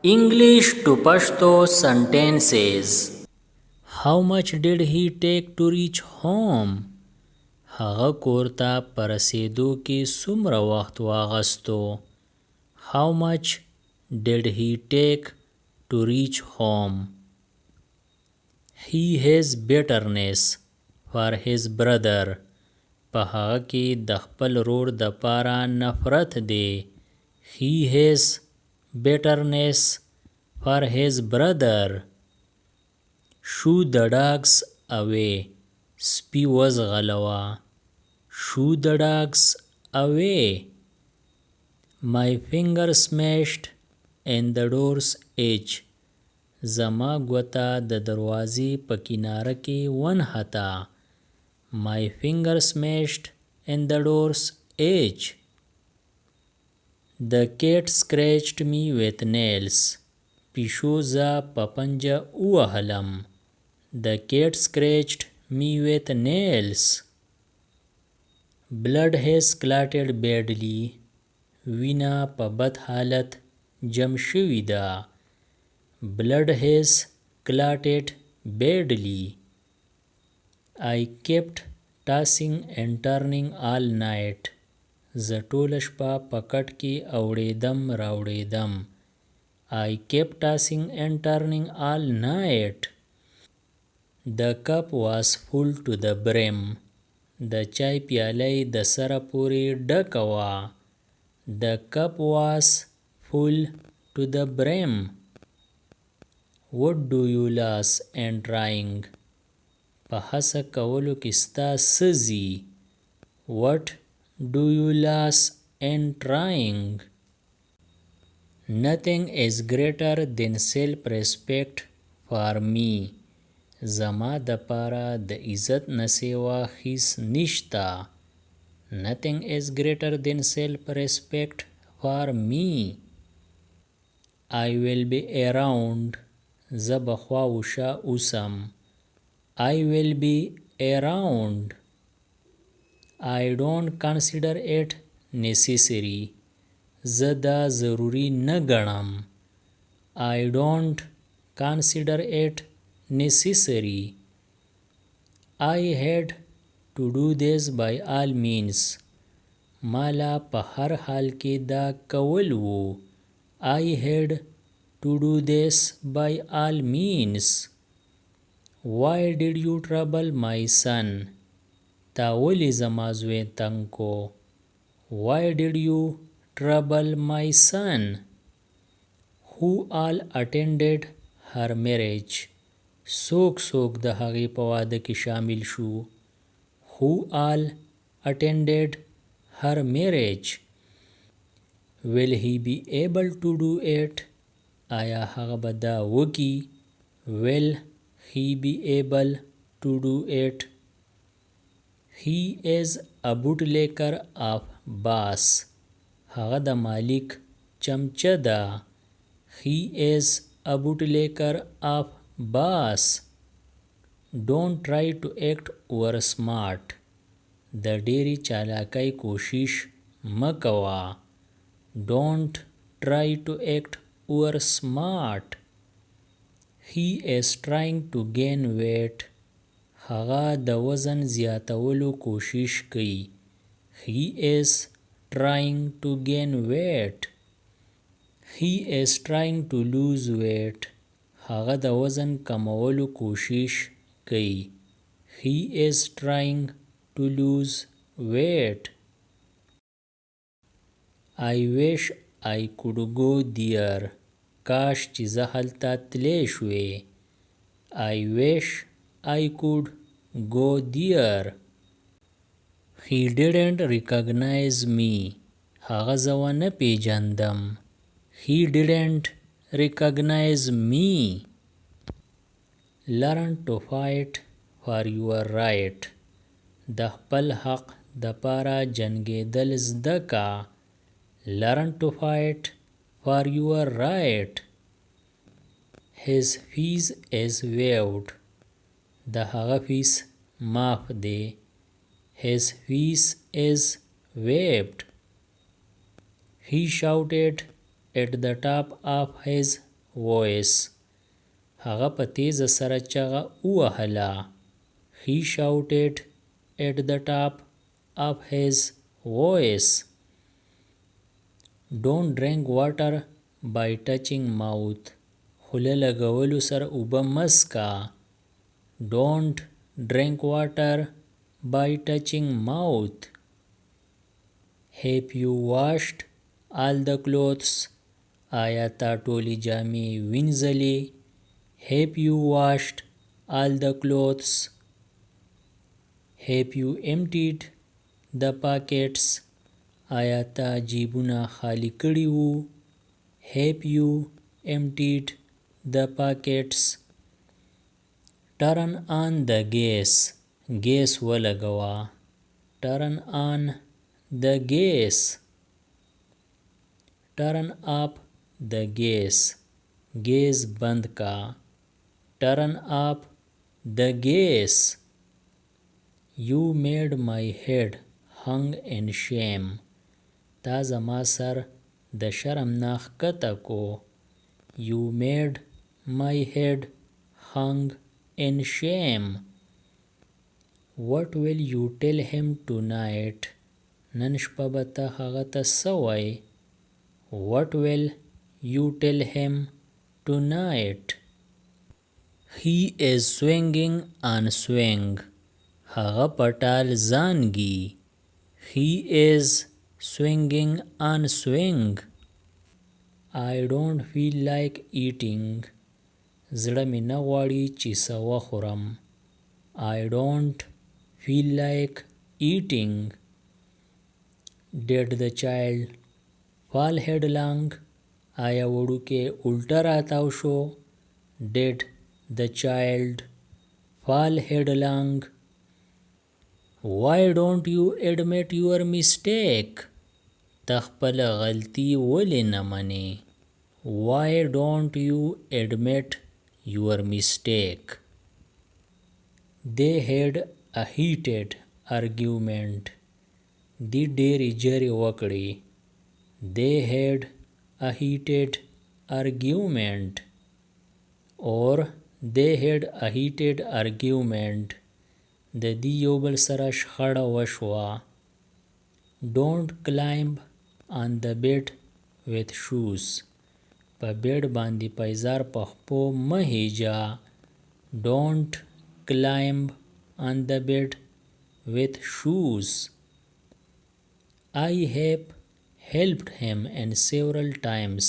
English to Pashto sentences. How much did he take to reach home? هغه کور ته په رسېدو کې څومره وخت واغستو؟ How much did he take to reach home? He has bitterness for his brother. په هغه کې د خپل ورور د پاره نفرت دی. He has bitterness for his brother. Shoo the dogs away. سپی وزغلوه. Shoo the dogs away. My finger smashed in the door's edge. زما ګوته د دروازې په کناره کې ونهته. My finger smashed in the door's edge. The cat scratched me with nails. پیشو زه په پنجه ووهلم. The cat scratched me with nails. Blood has clotted badly. وینه په بد حالت جم شوې ده. Blood has clotted badly. I kept tossing and turning all night. زه ټوله شپه په کټ کې اوړېدم راوړېدم. I kept tossing and turning all night. The cup was full to the brim. د چای پیاله یې د سره پورې ډکه وه. The cup was full to the brim. What do you lose in trying? په هڅه کولو کې ستا څه ځي؟ What do you lose in trying? Nothing is greater than self-respect for me. زما د پاره د عزت نه سیوا هیڅ نشته. Nothing is greater than self-respect for me. I will be around. زه به خوا و شا اوسم. I will be around. I don't consider it necessary. زه دا ضروري نه ګڼم. I don't consider it necessary. I had to do this by all means. مالا په هر حال کې دا کول وو. I had to do this by all means. Why did you trouble my son? تا ولې زما زوی تنګ کو؟ Why did you trouble my son? Who all attended her marriage? څوک څوک د هغې په واده کې شامل شو؟ Who all attended her marriage? Will he be able to do it? آیا هغه به دا وکي؟ Will he be able to do it? He is a bootlegger of boss. هغه د مالک چمچه ده. He is a bootlegger of boss. Don't try to act over smart. د ډېرې چالاکۍ کوشش مه کوه. Don't try to act over smart. He is trying to gain weight. هغه د وزن زیاتولو کوشش کوي. He is trying to gain weight. He is trying to lose weight. هغه د وزن کمولو کوشش کوي. He is trying to lose weight. I wish I could go there. کاش چې زه هلته تلی شوې. I wish I could go there. He didn't recognize me. هغه زه ونه پیژندم. He didn't recognize me. Learn to fight for your right. د خپل حق د پاره جنګېدل زده کا. Learn to fight for your right. His fees is waived. د هغه فیس معاف دی. His fees is waived. He shouted at the top of his voice. هغه په تیزه سره چغه ووهله. He shouted at the top of his voice. Don't drink water by touching mouth. خوله لګولو سره اوبه مسکه. Don't drink water by touching mouth. Have you washed all the clothes? آیا تا ټولې جامې وینځلې؟ Have you washed all the clothes? Have you emptied the pockets? آیا تا جیبونه خالی کړي وو؟ Have you emptied the pockets? Turn on the gas. ګیس ولګوه. Turn on the gas. Turn up the gas. ګیس بند کا. Turn up the gas. You made my head hung in shame. تا زما سر د شرم نه ښکته کو. You made my head hung in shame. What will you tell him tonight? نن شپه به ته هغه ته څه وایې؟ What will you tell him tonight? He is swinging on swing. هغه پټال زانګي. He is swinging on swing. I don't feel like eating. زړه مې نه غواړي چې څه وخورم. I don't feel like eating. Did the child fall headlong? آیا وړوکی الټه راتاو شو؟ Did the child fall headlong? Why don't you admit your mistake? ته خپله غلطي ولې نه منې؟ Why don't you admit your mistake? They had a heated argument. دی ډېرې جرې وکړې. They had a heated argument. Or they had a heated argument. د دې یو بل سره شخړه وشوه. Don't climb on the bed with shoes. په بیډ باندې پایزار په خپو مه هیجه. Don't climb on the bed with shoes. I have helped him in several times.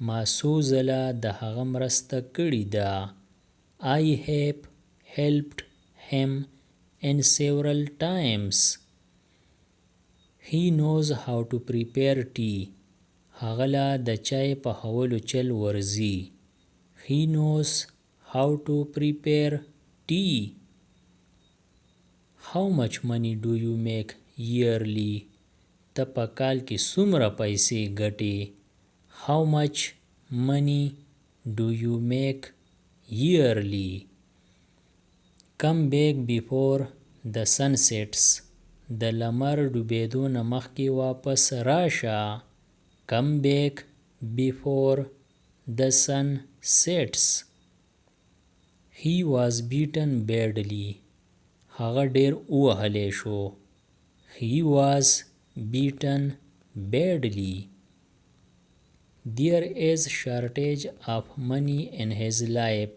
ما څو ځله د هغه مرسته کړې ده. I have helped him in several times. He knows how to prepare tea. هغه له د چای پخولو چل ورځي. He knows how to prepare tea. How much money do you make yearly? ته په کال کې څومره پیسې ګټې؟ How much money do you make yearly? Come back before the sun sets. د لمر ډوبېدو نه مخکې واپس راشه. Come back before the sun sets. He was beaten badly. هغه ډېر ووهلی شو. He was beaten badly. There is shortage of money in his life.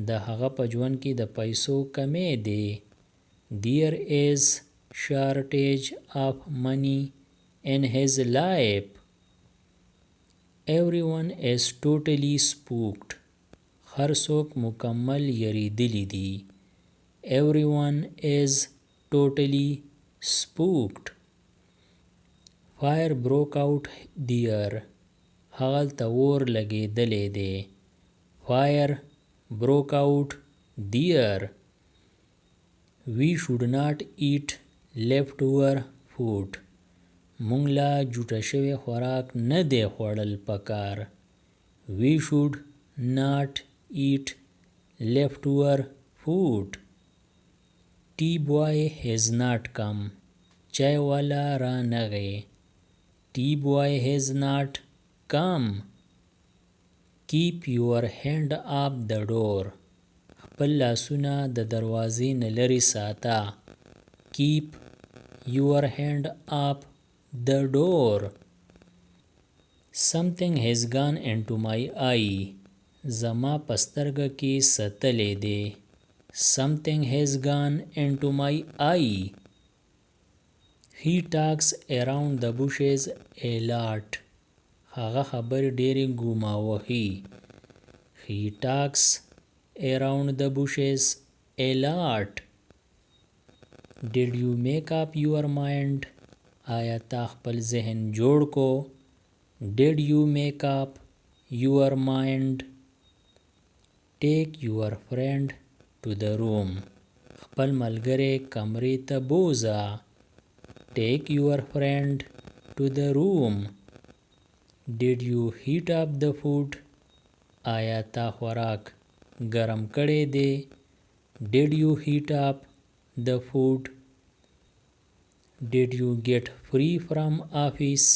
د هغه په ژوند کې د پیسو کمی دی. There is shortage of money in his life. Everyone is totally spooked. هر څوک مکمل یریدلی دی. Everyone is totally spooked. Fire broke out there. هغلته اور لګېدلی دی. Fire broke out there. We should not eat leftover food. مونږ لا جوټه شوی خوراک نه دی خوړل پکار. We should not eat leftover food. Tea boy has not come. چای والا را نغی. Tea boy has not come. keep your hand off the door. خپل لاسونه د دروازې نه لرې ساته. keep your hand off the door. Something has gone into my eye. زما پسترګه کې ستلې دی. Something has gone into my eye. He talks around the bushes a lot. هغه خبرې ډېرې ګوماوهي. He talks around the bushes a lot. Did you make up your mind? آیا تا خپل ذهن جوړ کو؟ Did you make up your mind? Take your friend to the room. خپل ملګری کمرې ته بوزه. Take your friend to the room. Did you heat up the food? آیا تا خوراک ګرم کړی دی؟ Did you heat up the food? Did you get free from office?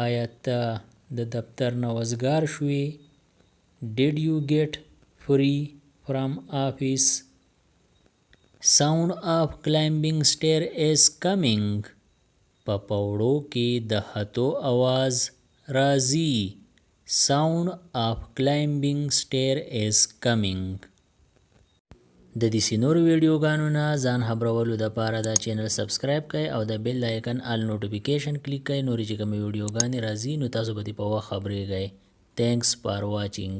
آیا ته د دفتر نه وزګار شوې؟ Did you get free from office? Sound of climbing stair is coming. په پوړو کې د هتو आवाज راځي. Sound of climbing stair is coming. د دې نورو ویډیوګانو نه ځان خبرولو دپاره دا چینل سبسکرایب کړئ او د بیل آیکن آل نوټیفیکیشن کلیک کړئ. نورې چې کومې ویډیوګانې راځي نو تاسو به دې په وخت خبرېږئ. Thanks for watching.